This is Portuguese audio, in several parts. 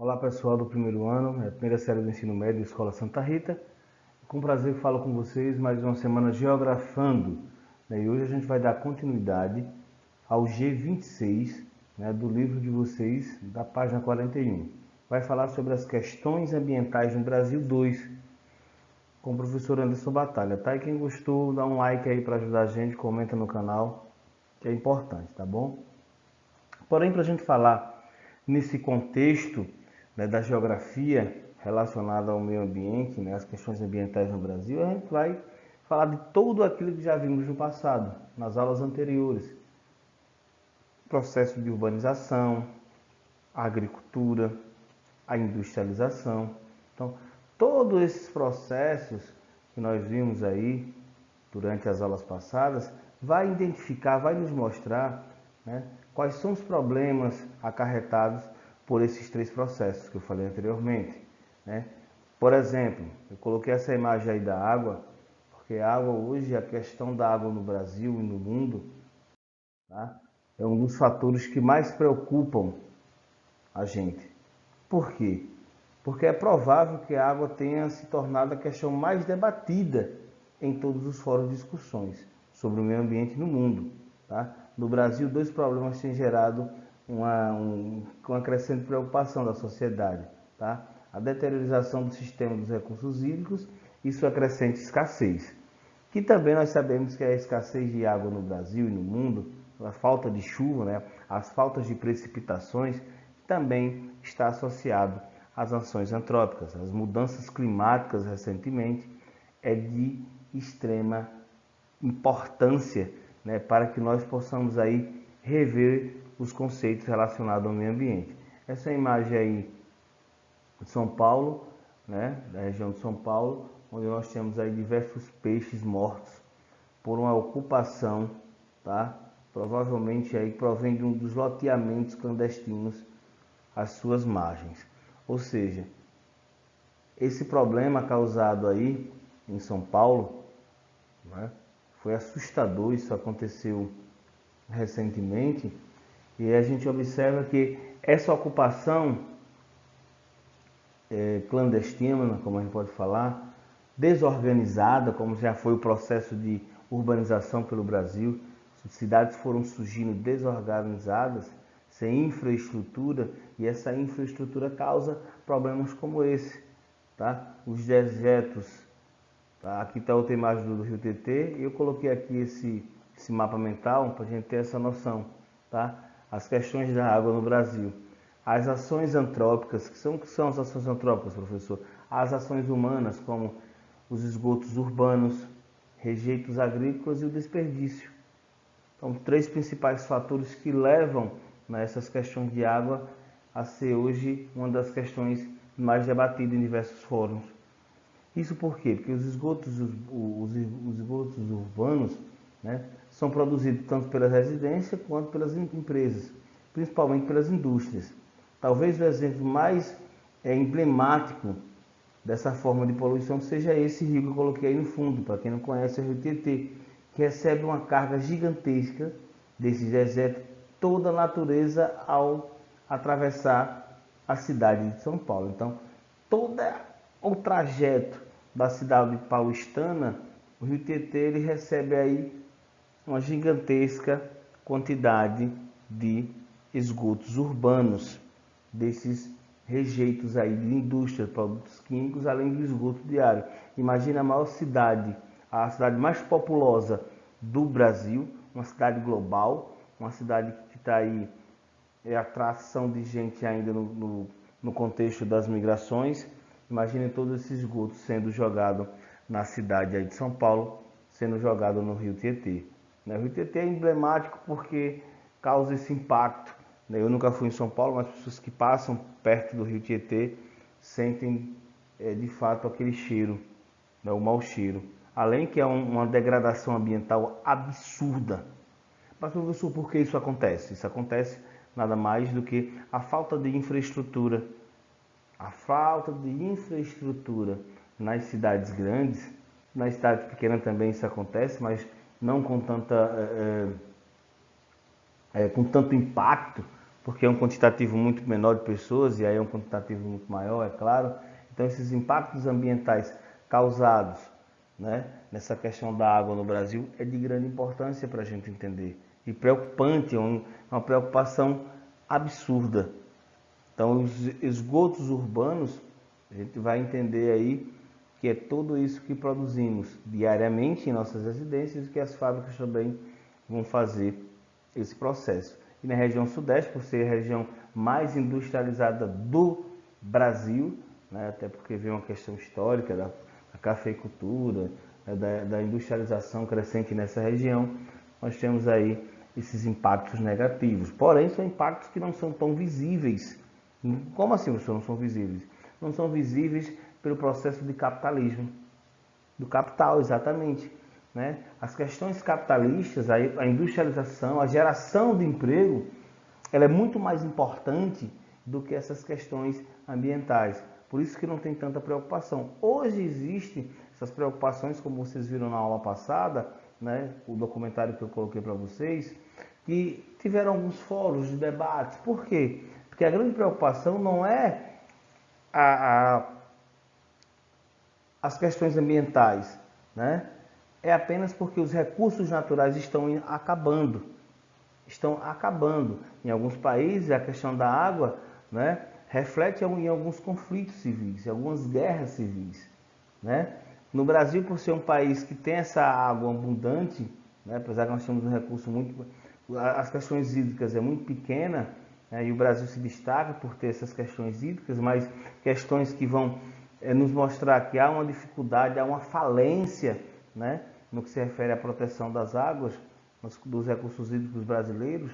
Olá pessoal do primeiro ano, primeira série do ensino médio, Escola Santa Rita. Com prazer falo com vocês mais uma semana geografando. E hoje a gente vai dar continuidade ao G26 do livro de vocês, da página 41. Vai falar sobre as questões ambientais no Brasil 2, com o professor Anderson Batalha. Tá? E quem gostou, dá um like aí para ajudar a gente, comenta no canal, que é importante, tá bom? Porém, para a gente falar nesse contexto da geografia relacionada ao meio ambiente, as questões ambientais no Brasil, a gente vai falar de tudo aquilo que já vimos no passado, nas aulas anteriores. Processo de urbanização, a agricultura, a industrialização. Então, todos esses processos que nós vimos aí durante as aulas passadas, vai identificar, vai nos mostrar quais são os problemas acarretados por esses três processos que eu falei anteriormente. Por exemplo, eu coloquei essa imagem aí da água, porque a água hoje, a questão da água no Brasil e no mundo, é um dos fatores que mais preocupam a gente. Por quê? Porque é provável que a água tenha se tornado a questão mais debatida em todos os fóruns de discussões sobre o meio ambiente no mundo. No Brasil, dois problemas têm gerado uma crescente preocupação da sociedade. A deteriorização do sistema dos recursos hídricos e sua crescente escassez. Que também nós sabemos que a escassez de água no Brasil e no mundo, a falta de chuva, as faltas de precipitações, também está associado às ações antrópicas. As mudanças climáticas recentemente é de extrema importância para que nós possamos aí rever os conceitos relacionados ao meio ambiente. Essa imagem aí de São Paulo, da região de São Paulo, onde nós temos aí diversos peixes mortos por uma ocupação, provavelmente aí provém de um dos loteamentos clandestinos às suas margens. Ou seja, esse problema causado aí em São Paulo foi assustador. Isso aconteceu recentemente e a gente observa que essa ocupação clandestina, como a gente pode falar, desorganizada, como já foi o processo de urbanização pelo Brasil, cidades foram surgindo desorganizadas, sem infraestrutura, e essa infraestrutura causa problemas como esse. Os dejetos, aqui está outra imagem do Rio Tietê, e eu coloquei aqui esse mapa mental para a gente ter essa noção. As questões da água no Brasil. As ações antrópicas, que são as ações antrópicas, professor? As ações humanas, como os esgotos urbanos, rejeitos agrícolas e o desperdício. São três principais fatores que levam essas questões de água a ser hoje uma das questões mais debatidas em diversos fóruns. Isso por quê? Porque os esgotos urbanos são produzidos tanto pelas residências quanto pelas empresas, principalmente pelas indústrias. Talvez o exemplo mais emblemático dessa forma de poluição seja esse rio que eu coloquei aí no fundo, para quem não conhece, é o Rio Tietê, que recebe uma carga gigantesca desses dejetos, toda a natureza ao atravessar a cidade de São Paulo. Então, todo o trajeto da cidade paulistana, o Rio Tietê ele recebe aí uma gigantesca quantidade de esgotos urbanos, desses rejeitos aí de indústria, produtos químicos, além do esgoto diário. Imagina a maior cidade, a cidade mais populosa do Brasil, uma cidade global, uma cidade que está aí, atração de gente ainda no contexto das migrações. Imaginem todo esse esgoto sendo jogado na cidade aí de São Paulo, sendo jogado no Rio Tietê. O Rio Tietê é emblemático porque causa esse impacto. Eu nunca fui em São Paulo, mas as pessoas que passam perto do Rio Tietê sentem de fato aquele cheiro, o mau cheiro. Além que é uma degradação ambiental absurda. Mas, professor, por que isso acontece? Isso acontece nada mais do que a falta de infraestrutura. A falta de infraestrutura nas cidades grandes, nas cidades pequenas também isso acontece, mas não com tanto impacto porque é um quantitativo muito menor de pessoas, e aí é um quantitativo muito maior, é claro. Então, esses impactos ambientais causados, né, nessa questão da água no Brasil é de grande importância para a gente entender. E preocupante, é uma preocupação absurda. Então, os esgotos urbanos, a gente vai entender aí que é tudo isso que produzimos diariamente em nossas residências e que as fábricas também vão fazer esse processo. E na região sudeste, por ser a região mais industrializada do Brasil, né, até porque vem uma questão histórica da cafeicultura, né, da industrialização crescente nessa região, nós temos aí esses impactos negativos. Porém, são impactos que não são tão visíveis. Como assim não são visíveis? Não são visíveis pelo processo de capitalismo, do capital, exatamente. Né? As questões capitalistas, a industrialização, a geração de emprego, ela é muito mais importante do que essas questões ambientais. Por isso que não tem tanta preocupação. Hoje existem essas preocupações, como vocês viram na aula passada, né, o documentário que eu coloquei para vocês, que tiveram alguns fóruns de debates. Por quê? Porque a grande preocupação não é as questões ambientais, né? É apenas porque os recursos naturais estão acabando. Estão acabando. Em alguns países, a questão da água, né, reflete em alguns conflitos civis, em algumas guerras civis. Né? No Brasil, por ser um país que tem essa água abundante, né, apesar que nós temos um recurso muito... As questões hídricas é muito pequena, né, e o Brasil se destaca por ter essas questões hídricas, mas questões que vão nos mostrar que há uma dificuldade, há uma falência, né, no que se refere à proteção das águas, dos recursos hídricos brasileiros.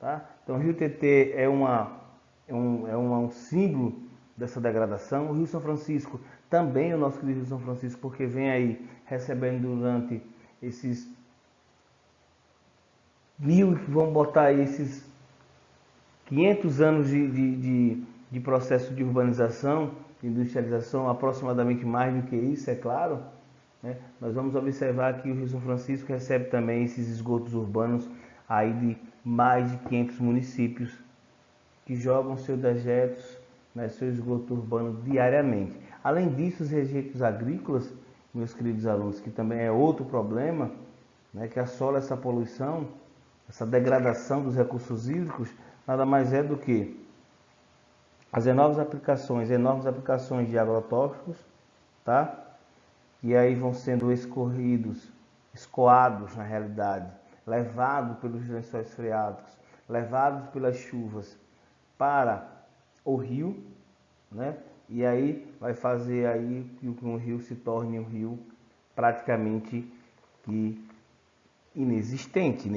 Tá? Então, o Rio Tietê é um símbolo dessa degradação. O Rio São Francisco também, o nosso querido Rio São Francisco, porque vem aí recebendo durante esses vamos botar aí esses 500 anos de processo de urbanização, de industrialização, aproximadamente mais do que isso, é claro. Né? Nós vamos observar que o Rio São Francisco recebe também esses esgotos urbanos aí de mais de 500 municípios que jogam seus dejetos, né, seu esgoto urbano diariamente. Além disso, os rejeitos agrícolas, meus queridos alunos, que também é outro problema, né, que assola essa poluição, essa degradação dos recursos hídricos, nada mais é do que as enormes aplicações de agrotóxicos, tá? E aí vão sendo escoados na realidade, levados pelos lençóis freáticos, levados pelas chuvas para o rio, né? E aí vai fazer aí que o rio se torne um rio praticamente inexistente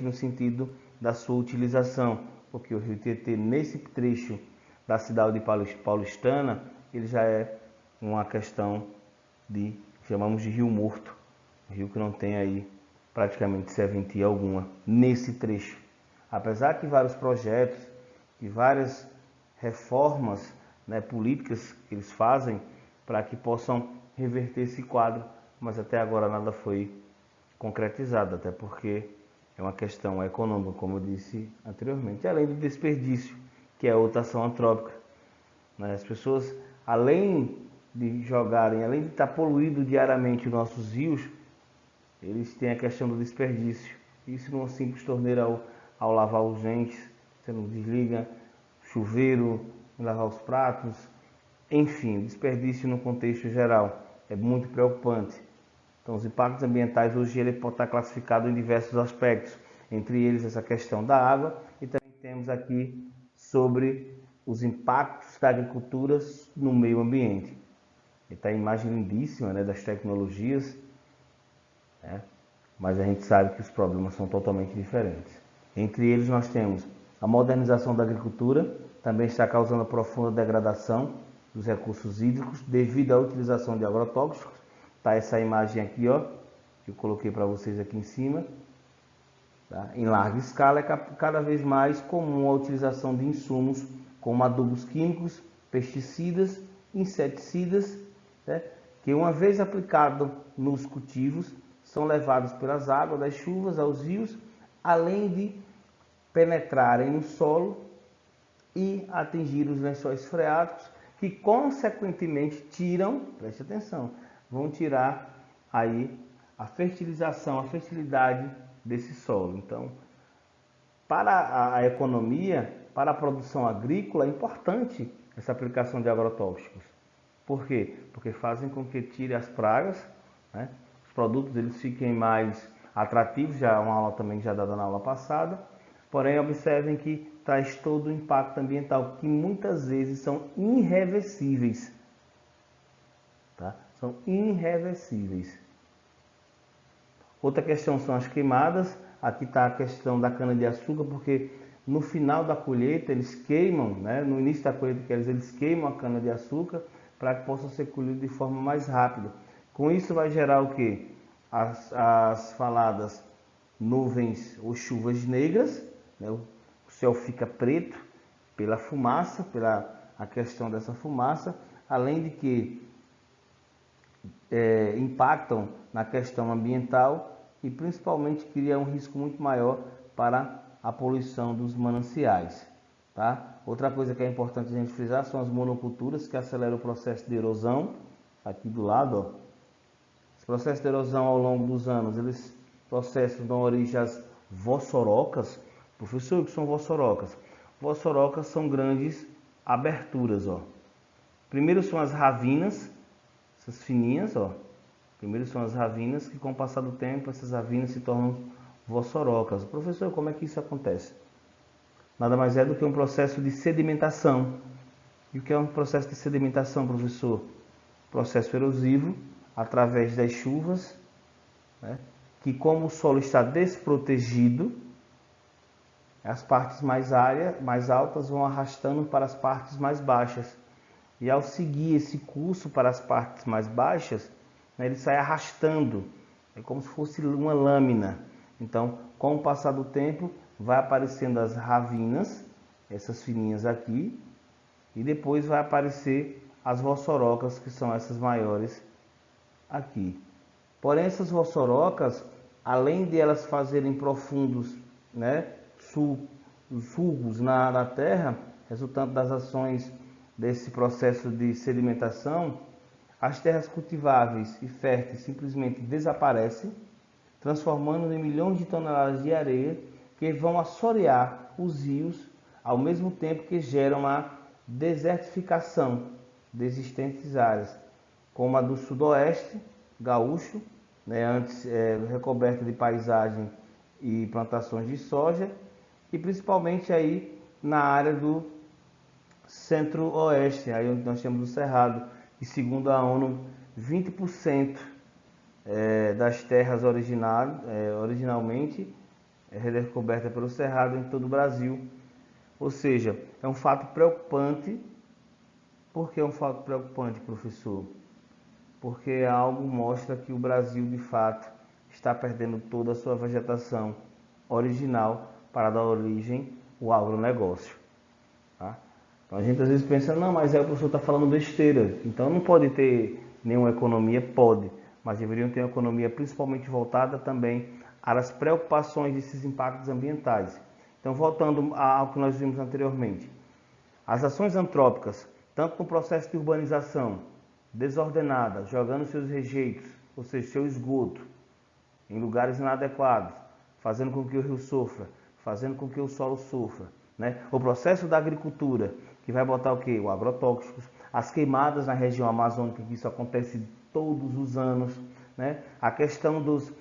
no sentido da sua utilização, porque o rio Tietê, nesse trecho da cidade de Paulistana, ele já é uma questão chamamos de rio morto, um rio que não tem aí praticamente serventia alguma nesse trecho. Apesar que vários projetos e várias reformas, né, políticas que eles fazem para que possam reverter esse quadro, mas até agora nada foi concretizado, até porque é uma questão econômica, como eu disse anteriormente, além do desperdício, que é outra ação antrópica. Né? As pessoas, além de jogarem, além de estar poluindo diariamente os nossos rios, eles têm a questão do desperdício. Isso numa simples torneira ao lavar os dentes, você não desliga, chuveiro, lavar os pratos, enfim, desperdício no contexto geral é muito preocupante. Então, os impactos ambientais hoje ele pode estar classificado em diversos aspectos, entre eles essa questão da água, e também temos aqui sobre os impactos da agricultura no meio ambiente. Está a imagem lindíssima, né, das tecnologias, né, mas a gente sabe que os problemas são totalmente diferentes. Entre eles nós temos a modernização da agricultura, também está causando profunda degradação dos recursos hídricos devido à utilização de agrotóxicos. Tá essa imagem aqui, ó, que eu coloquei para vocês aqui em cima. Tá? Em larga escala é cada vez mais comum a utilização de insumos como adubos químicos, pesticidas, inseticidas, né, que uma vez aplicado nos cultivos são levados pelas águas das chuvas aos rios, além de penetrarem no solo e atingir os lençóis freáticos, que consequentemente tiram, preste atenção, vão tirar aí a fertilização, a fertilidade desse solo. Então, para a economia, para a produção agrícola, é importante essa aplicação de agrotóxicos. Por quê? Porque fazem com que tire as pragas, né? Os produtos eles fiquem mais atrativos, já uma aula também já dada na aula passada. Porém, observem que traz todo o impacto ambiental, que muitas vezes são irreversíveis. Tá? São irreversíveis. Outra questão são as queimadas. Aqui está a questão da cana-de-açúcar, porque no final da colheita eles queimam, né? No início da colheita eles queimam a cana-de-açúcar para que possa ser colhido de forma mais rápida. Com isso vai gerar o quê? As faladas nuvens ou chuvas negras, né? O céu fica preto pela fumaça, pela a questão dessa fumaça, além de que impactam na questão ambiental e principalmente cria um risco muito maior para a poluição dos mananciais. Tá? Outra coisa que é importante a gente frisar são as monoculturas, que aceleram o processo de erosão. Aqui do lado, ó. Esse processo de erosão ao longo dos anos, eles processos dão origem às vossorocas. Professor, o que são vossorocas? Vossorocas são grandes aberturas. Ó. Primeiro são as ravinas, essas fininhas, ó. Primeiro são as ravinas, que com o passar do tempo, essas ravinas se tornam vossorocas. Professor, como é que isso acontece? Nada mais é do que um processo de sedimentação. E o que é um processo de sedimentação, professor? Processo erosivo, através das chuvas, né? Que como o solo está desprotegido, as partes mais altas vão arrastando para as partes mais baixas. E ao seguir esse curso para as partes mais baixas, né, ele sai arrastando, é como se fosse uma lâmina. Então, com o passar do tempo, vai aparecendo as ravinas, essas fininhas aqui, e depois vai aparecer as vossorocas, que são essas maiores aqui. Porém, essas vossorocas, além de elas fazerem profundos, né, sulcos na terra, resultante das ações desse processo de sedimentação, as terras cultiváveis e férteis simplesmente desaparecem, transformando em milhões de toneladas de areia que vão assorear os rios, ao mesmo tempo que geram a desertificação de existentes áreas, como a do sudoeste gaúcho, né, antes recoberta de paisagem e plantações de soja, e principalmente aí na área do centro-oeste, aí onde nós temos o Cerrado, e segundo a ONU, 20% das terras originalmente recobertas pelo Cerrado em todo o Brasil. Ou seja, é um fato preocupante. Por que é um fato preocupante, professor? Porque algo mostra que o Brasil, de fato, está perdendo toda a sua vegetação original para dar origem ao agronegócio. Tá? Então a gente às vezes pensa, não, mas o professor está falando besteira, então não pode ter nenhuma economia? Pode, mas deveriam ter uma economia principalmente voltada também às preocupações desses impactos ambientais. Então, voltando ao que nós vimos anteriormente, as ações antrópicas, tanto no processo de urbanização desordenada, jogando seus rejeitos, ou seja, seu esgoto, em lugares inadequados, fazendo com que o rio sofra, fazendo com que o solo sofra, né? O processo da agricultura, que vai botar o quê? O agrotóxicos, as queimadas na região amazônica, que isso acontece todos os anos, né? A questão dos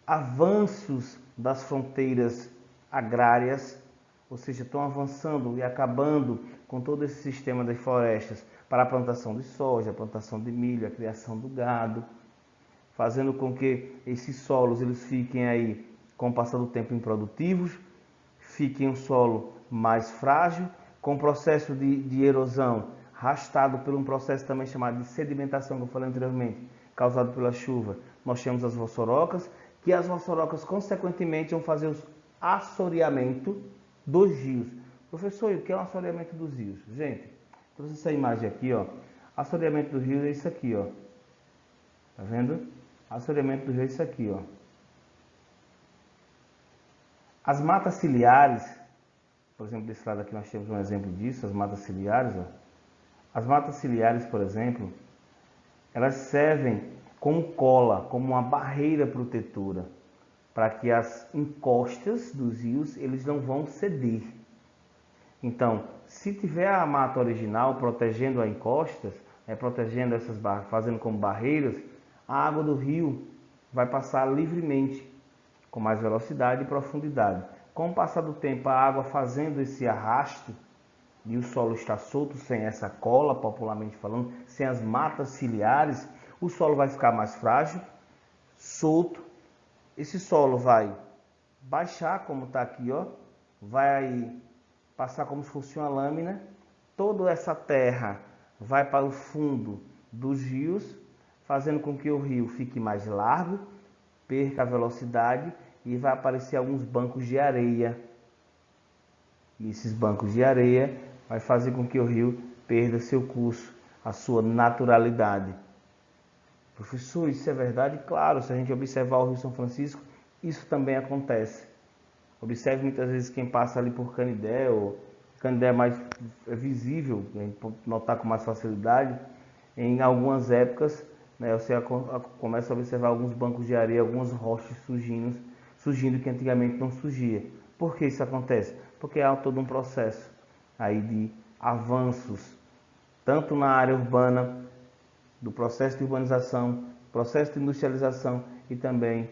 avanços das fronteiras agrárias, ou seja, estão avançando e acabando com todo esse sistema das florestas para a plantação de soja, a plantação de milho, a criação do gado, fazendo com que esses solos eles fiquem aí, com o passar do tempo, improdutivos, fiquem um solo mais frágil, com o processo de erosão arrastado por um processo também chamado de sedimentação, que eu falei anteriormente, causado pela chuva. Nós temos as vossorocas, que as vossorocas, consequentemente, vão fazer o assoreamento dos rios. Professor, o que é o assoreamento dos rios? Gente, trouxe essa imagem aqui, ó. Assoreamento dos rios é isso aqui, ó. Tá vendo? Assoreamento dos rios é isso aqui, ó. As matas ciliares, Por exemplo, desse lado aqui nós temos um exemplo disso, as matas ciliares. Ó. As matas ciliares, por exemplo, elas servem como cola, como uma barreira protetora, para que as encostas dos rios eles não vão ceder. Então, se tiver a mata original protegendo as encostas, protegendo essas barras, fazendo como barreiras, a água do rio vai passar livremente, com mais velocidade e profundidade. Com o passar do tempo, a água fazendo esse arrasto e o solo está solto, sem essa cola, popularmente falando, sem as matas ciliares, o solo vai ficar mais frágil, solto. Esse solo vai baixar, como está aqui, ó, vai passar como se fosse uma lâmina. Toda essa terra vai para o fundo dos rios, fazendo com que o rio fique mais largo, perca a velocidade e vai aparecer alguns bancos de areia. E esses bancos de areia vai fazer com que o rio perda seu curso, a sua naturalidade. Professor, isso é verdade? Claro, se a gente observar o Rio São Francisco, isso também acontece. Observe muitas vezes quem passa ali por Canidé, ou Canidé é mais visível, a gente pode notar com mais facilidade. Em algumas épocas, né, você começa a observar alguns bancos de areia, algumas rochas surgindo que antigamente não surgia. Por que isso acontece? Porque há todo um processo aí de avanços, tanto na área urbana, do processo de urbanização, processo de industrialização e também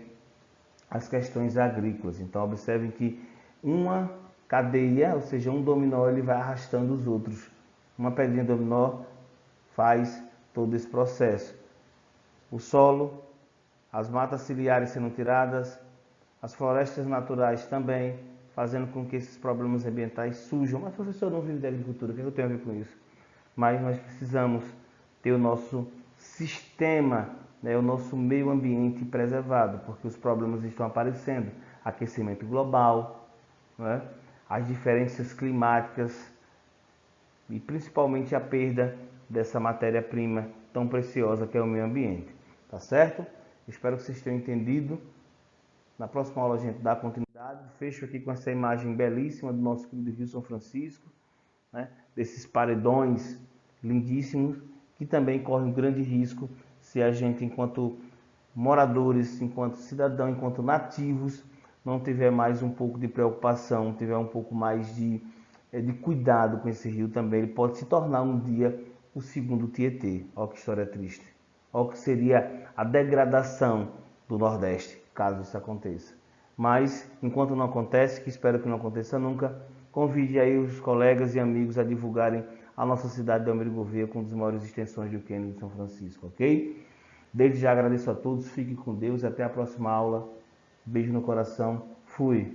as questões agrícolas. Então, observem que uma cadeia, ou seja, um dominó, ele vai arrastando os outros. Uma pedrinha dominó faz todo esse processo. O solo, as matas ciliares sendo tiradas, as florestas naturais também, fazendo com que esses problemas ambientais surjam. Mas, professor, eu não vivo de agricultura, o que eu tenho a ver com isso? Mas nós precisamos ter o nosso sistema, né, o nosso meio ambiente preservado, porque os problemas estão aparecendo. Aquecimento global, né, as diferenças climáticas e principalmente a perda dessa matéria-prima tão preciosa que é o meio ambiente. Tá certo? Espero que vocês tenham entendido. Na próxima aula a gente dá continuidade. Fecho aqui com essa imagem belíssima do nosso querido Rio São Francisco, né, desses paredões lindíssimos, que também correm um grande risco se a gente, enquanto moradores, enquanto cidadão, enquanto nativos, não tiver mais um pouco de preocupação, tiver um pouco mais de cuidado com esse rio também. Ele pode se tornar um dia o segundo Tietê. Olha que história triste. Olha o que seria a degradação do Nordeste, caso isso aconteça. Mas, enquanto não acontece, que espero que não aconteça nunca, convide aí os colegas e amigos a divulgarem a nossa cidade de Almiro Gouveia com uma das maiores extensões do Cânion de São Francisco, ok? Desde já agradeço a todos, fiquem com Deus e até a próxima aula. Beijo no coração, fui!